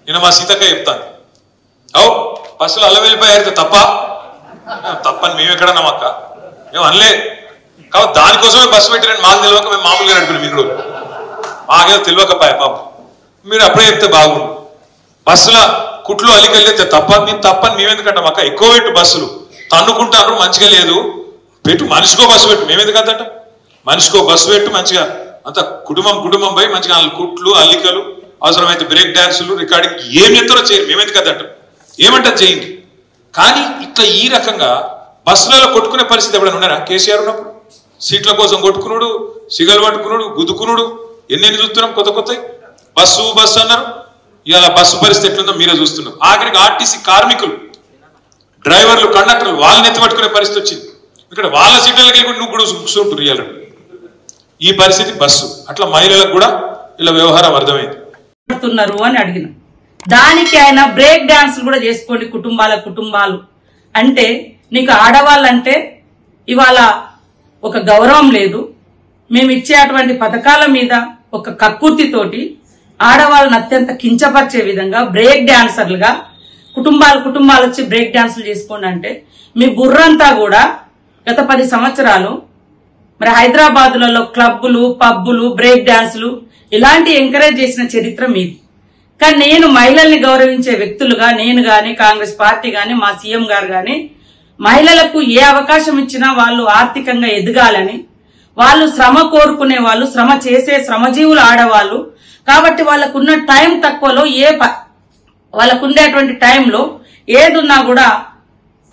నేను మా సీతక్క చెప్తాను అవు బస్సులో అల్ల వెళ్ళిపోయారు తప్పని మేము ఎక్కడన్నాం అక్క మేము అనలే కాబట్టి దానికోసమే బస్సు పెట్టిన మాకు తెలియక మేము మామూలుగా నడిపినాం ఇన్ని రోజులు మాకేదో తెలియకపోయా పాపం మీరు అప్పుడే చెప్తే బాగుండు బస్సుల కుట్లు అలికెళ్ళితే మేము తప్పని మేము ఎందుకంటాం అక్క ఎక్కువ పెట్టు బస్సులు తన్నుకుంటారు మంచిగా లేదు పెట్టు మనిషికో బస్సు పెట్టు మేము ఎందుకు అంతట మనిషికో బస్సు పెట్టు మంచిగా అంత కుటుంబం పోయి మంచిగా కుట్లు అల్లికలు అవసరమైతే బ్రేక్ డాన్సులు రికార్డింగ్ ఏం చెప్తారో చేయరు మేము ఎందుకు అంతట ఏమంటారు చేయండి కానీ ఇట్లా ఈ రకంగా బస్సులలో కొట్టుకునే పరిస్థితి ఎప్పుడైనా ఉన్నారా కేసీఆర్ ఉన్నప్పుడు సీట్ల కోసం కొట్టుకున్నాడు సిగలు పట్టుకున్నాడు గుద్దుకున్నాడు ఎన్నెన్ని చూస్తున్నాం కొత్త బస్సు అన్నారు ఇలా బస్సు పరిస్థితి ఎట్లుందో మీరే చూస్తున్నారు ఆఖరికి ఆర్టీసీ కార్మికులు డ్రైవర్లు కండక్టర్లు వాళ్ళని ఎత్తిపట్టుకునే పరిస్థితి వచ్చింది ఇక్కడ వాళ్ళ సీట్లకి వెళ్ళి నువ్వు కూడా కూర్చుంటారు ఇవ్వాలని ఈ పరిస్థితి బస్సు అట్లా మహిళలకు కూడా ఇలా వ్యవహారం అర్థమైంది అని అడిగిన దానికి ఆయన బ్రేక్ డాన్స్ కూడా చేసుకోండి కుటుంబాలు అంటే నీకు ఆడవాళ్ళంటే ఇవాళ ఒక గౌరవం లేదు మేము ఇచ్చేటువంటి పథకాల మీద ఒక కక్కుర్తితోటి ఆడవాళ్ళని అత్యంత కించపరిచే విధంగా బ్రేక్ డాన్సర్లుగా కుటుంబాలు వచ్చి బ్రేక్ డాన్సులు చేసుకోండి అంటే మీ బుర్రంతా కూడా గత 10 సంవత్సరాలు మరి హైదరాబాదులలో క్లబ్బులు పబ్బులు బ్రేక్ డాన్సులు ఇలాంటి ఎంకరేజ్ చేసిన చరిత్ర మీది కానీ నేను మహిళల్ని గౌరవించే వ్యక్తులుగా నేను గాని కాంగ్రెస్ పార్టీ గాని మా సీఎం గారు గాని మహిళలకు ఏ అవకాశం ఇచ్చినా వాళ్ళు ఆర్థికంగా ఎదగాలని వాళ్ళు శ్రమ కోరుకునే వాళ్ళు శ్రమ చేసే శ్రమజీవులు ఆడవాళ్ళు కాబట్టి వాళ్ళకున్న టైం తక్కువలో వాళ్ళకుండేటువంటి టైంలో ఏదున్నా కూడా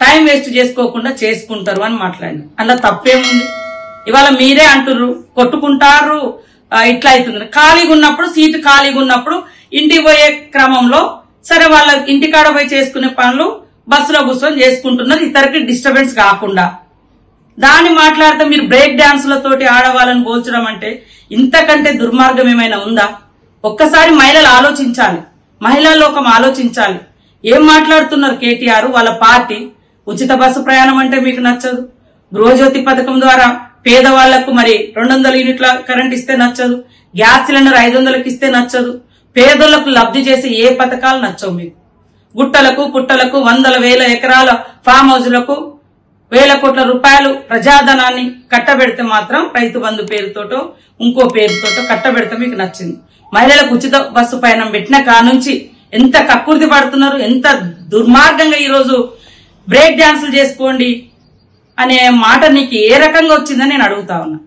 టైం వేస్ట్ చేసుకోకుండా చేసుకుంటారు అని మాట్లాడింది అందులో తప్పేముంది ఇవాళ మీరే అంటుర్రు కొట్టుకుంటారు ఇట్లా అవుతుంది ఖాళీగా ఉన్నప్పుడు సీటు ఖాళీగా ఉన్నప్పుడు ఇంటికి పోయే క్రమంలో సరే వాళ్ళ ఇంటికాడ పోయి చేసుకునే పనులు బస్సులో కూర్చొని చేసుకుంటున్నారు ఇతరికి డిస్టర్బెన్స్ కాకుండా దాన్ని మాట్లాడితే మీరు బ్రేక్ డాన్సులతోటి ఆడవాళ్ళని పోల్చడం అంటే ఇంతకంటే దుర్మార్గం ఏమైనా ఉందా ఒక్కసారి మహిళలు ఆలోచించాలి మహిళా లోకం ఆలోచించాలి ఏం మాట్లాడుతున్నారు కేటీఆర్ వాళ్ళ పార్టీ ఉచిత బస్సు ప్రయాణం అంటే మీకు నచ్చదు గృహజ్యోతి పథకం ద్వారా పేదవాళ్లకు మరి 200 యూనిట్ల కరెంట్ ఇస్తే నచ్చదు గ్యాస్ సిలిండర్ 500కి ఇస్తే నచ్చదు పేదలకు లబ్ధి చేసే ఏ పథకాలు నచ్చవు మీకు గుట్టలకు పుట్టలకు వందల వేల ఎకరాల ఫామ్ హౌస్లకు వేల కోట్ల రూపాయలు ప్రజాధనాన్ని కట్టబెడితే మాత్రం రైతు బంధు పేరుతోటో ఇంకో పేరుతోటో కట్టబెడితే మీకు నచ్చింది మహిళలకు ఉచిత బస్సు పయనం పెట్టిన కానుంచి ఎంత కక్కుర్తి పడుతున్నారు ఎంత దుర్మార్గంగా ఈరోజు బ్రేక్ డాన్సులు చేసుకోండి అనే మాట నీకు ఏ రకంగా వచ్చిందని నేను అడుగుతా ఉన్నా